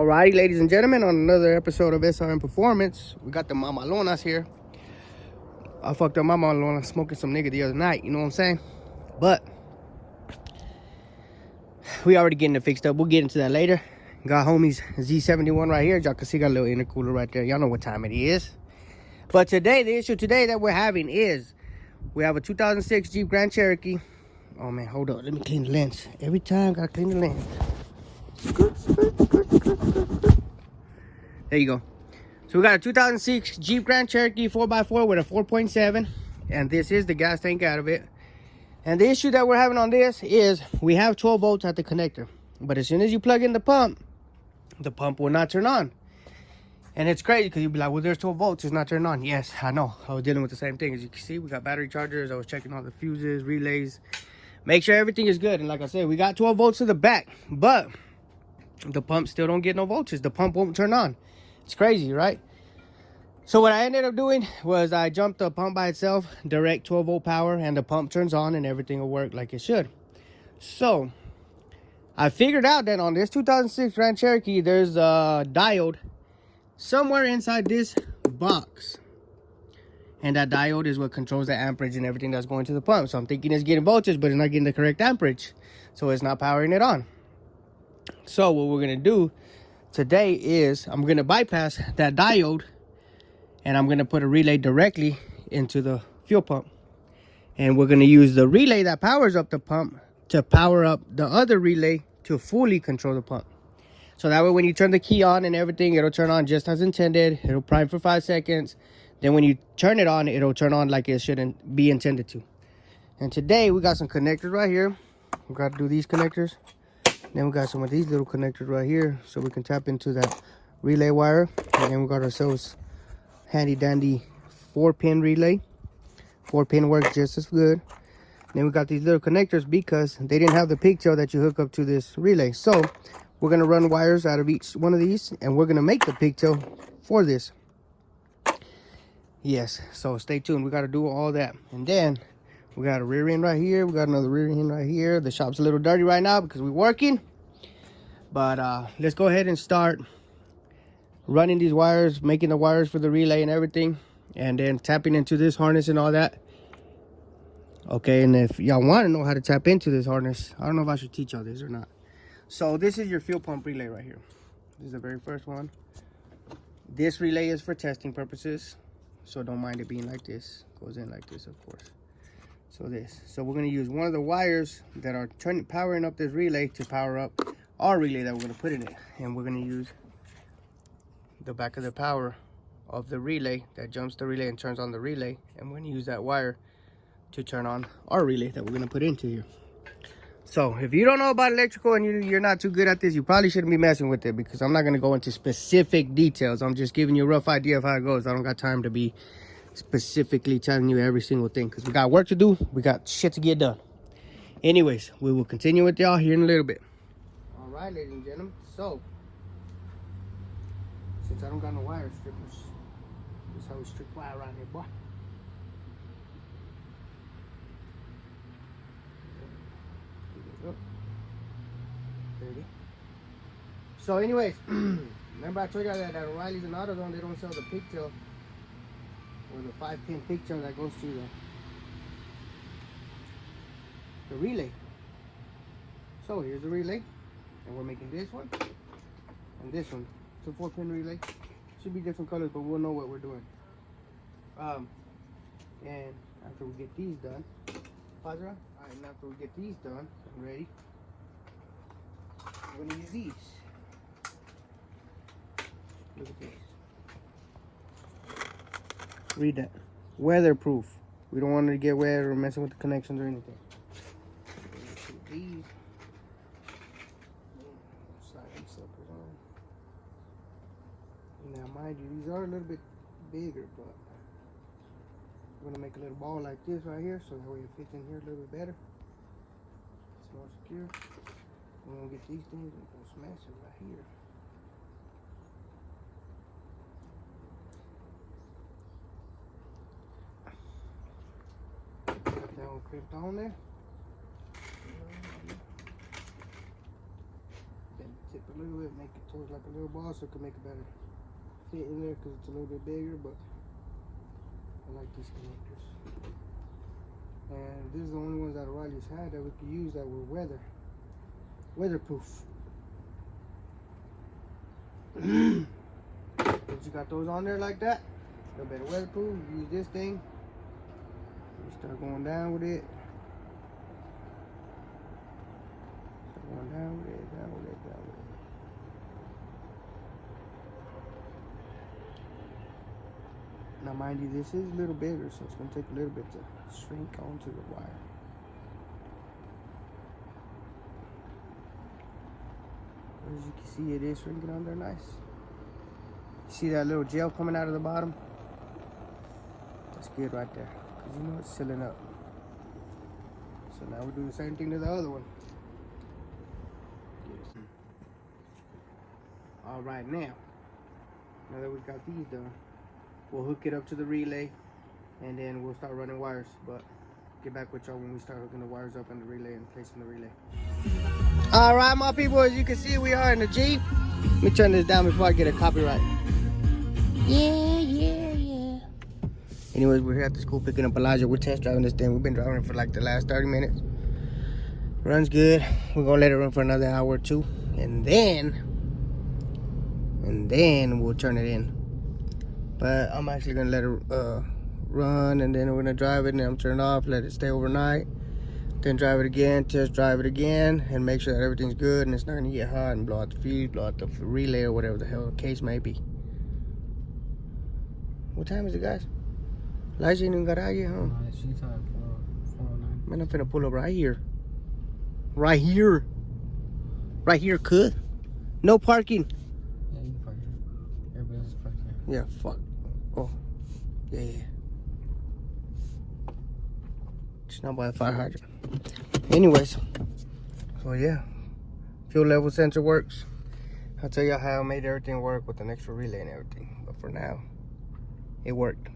Alrighty, ladies and gentlemen, on another episode of SRM Performance, we got the Mamalonas here. I fucked up Mamalona smoking some nigga the other night, you know what I'm saying? But we already getting it fixed up. We'll get into that later. Got homies Z71 right here. Y'all can see got a little intercooler right there. Y'all know what time it is. But today, the issue today that we're having is we have a 2006 Jeep Grand Cherokee. Oh man, hold up. Let me clean the lens. Every time, gotta clean the lens. There you go. So we got a 2006 Jeep Grand Cherokee 4x4 with a 4.7, and this is the gas tank out of it. And the issue that we're having on this is we have 12 volts at the connector, but as soon as you plug in the pump will not turn on. And it's crazy because you'll be like, well, there's 12 volts, it's not turning on. Yes, I know. I was dealing with the same thing. As you can see, we got battery chargers. I was checking all the fuses, relays, make sure everything is good. And like I said, we got 12 volts to the back, but the pump still don't get no voltage. The pump won't turn on. It's crazy, right? So what I ended up doing was I jumped the pump by itself, direct 12 volt power, and the pump turns on and everything will work like it should. So I figured out that on this 2006 Grand Cherokee, there's a diode somewhere inside this box. And that diode is what controls the amperage and everything that's going to the pump. So I'm thinking it's getting voltage, but it's not getting the correct amperage. So it's not powering it on. So what we're going to do today is I'm going to bypass that diode and I'm going to put a relay directly into the fuel pump. And we're going to use the relay that powers up the pump to power up the other relay to fully control the pump. So that way when you turn the key on and everything, it'll turn on just as intended. It'll prime for 5 seconds. Then when you turn it on, it'll turn on like it shouldn't be intended to. And today we got some connectors right here. We got to do these connectors. Then we got some of these little connectors right here so we can tap into that relay wire. And then we got ourselves handy dandy 4-pin relay. 4-pin works just as good. Then we got these little connectors because they didn't have the pigtail that you hook up to this relay. So we're going to run wires out of each one of these and we're going to make the pigtail for this. Yes, so stay tuned. We got to do all that. And then we got a rear end right here. We got another rear end right here. The shop's a little dirty right now because we're working. But let's go ahead and start running these wires, making the wires for the relay and everything. And then tapping into this harness and all that. Okay, and if y'all want to know how to tap into this harness, I don't know if I should teach y'all this or not. So this is your fuel pump relay right here. This is the very first one. This relay is for testing purposes. So don't mind it being like this. Goes in like this, of course. So we're going to use one of the wires that are powering up this relay to power up our relay that we're going to put in it. And we're going to use the back of the power of the relay that jumps the relay and turns on the relay. And we're going to use that wire to turn on our relay that we're going to put into here. So if you don't know about electrical and you're not too good at this, you probably shouldn't be messing with it because I'm not going to go into specific details. I'm just giving you a rough idea of how it goes. I don't got time to be specifically telling you every single thing because we got work to do. We got shit to get done. Anyways, we will continue with y'all here in a little bit. All right, ladies and gentlemen. So since I don't got no wire strippers, this is how we strip wire around here, boy. There you go. So anyways, remember I told you that at O'Reilly's and AutoZone they don't sell the pigtail or the 5-pin pigtail that goes to the relay. So here's the relay, and we're making this one and this one. It's a 4-pin relay. Should be different colors, but we'll know what we're doing. And after we get these done, pause around. All right, and after we get these done and ready, we're gonna use these. Look at this. Read that. Weatherproof. We don't want it to get wet or messing with the connections or anything. These. Slide these suckers on. Now, mind you, these are a little bit bigger, but we're gonna make a little ball like this right here, so that way it fits in here a little bit better. It's more secure. We're gonna get these things and we're gonna smash it right here. That one crimped on there. Bend the tip a little bit, make it towards like a little ball so it can make a better fit in there because it's a little bit bigger, but I like these connectors. And these are the only ones that O'Reilly's had that we could use that were weatherproof. Once you got those on there like that, a little bit of weatherproof, use this thing. You start going down with it. Start going down with it, down with it, down with it. Now mind you, this is a little bigger, so it's going to take a little bit to shrink onto the wire. As you can see, it is shrinking on there nice. See that little gel coming out of the bottom? That's good right there, because you know it's sealing up. So now we do the same thing to the other one. Yes. All right, now that we got these done, we'll hook it up to the relay, and then we'll start running wires. But get back with y'all when we start hooking the wires up in the relay and placing the relay. All right, my people, as you can see, we are in the Jeep. Let me turn this down before I get a copyright. Yeah. Anyways, we're here at the school picking up Elijah. We're test driving this thing. We've been driving it for like the last 30 minutes. Runs good. We're gonna let it run for another hour or two, and then we'll turn it in. But I'm actually gonna let it run, and then we're gonna drive it, and then I'm turn it off, let it stay overnight, then drive it again, test drive it again, and make sure that everything's good and it's not gonna get hot and blow out the fuse, blow out the relay, or whatever the hell the case may be. What time is it, guys? Elijah ain't even got out yet, huh? She's at 4:09. Man, I'm finna pull up right here. Right here. Right here, could. No parking. Yeah, you can park here. Everybody's parked here. Yeah, fuck. Oh. Yeah. It's not by the fire hydrant. Anyways. So yeah. Fuel level sensor works. I'll tell you how I made everything work with an extra relay and everything. But for now, it worked.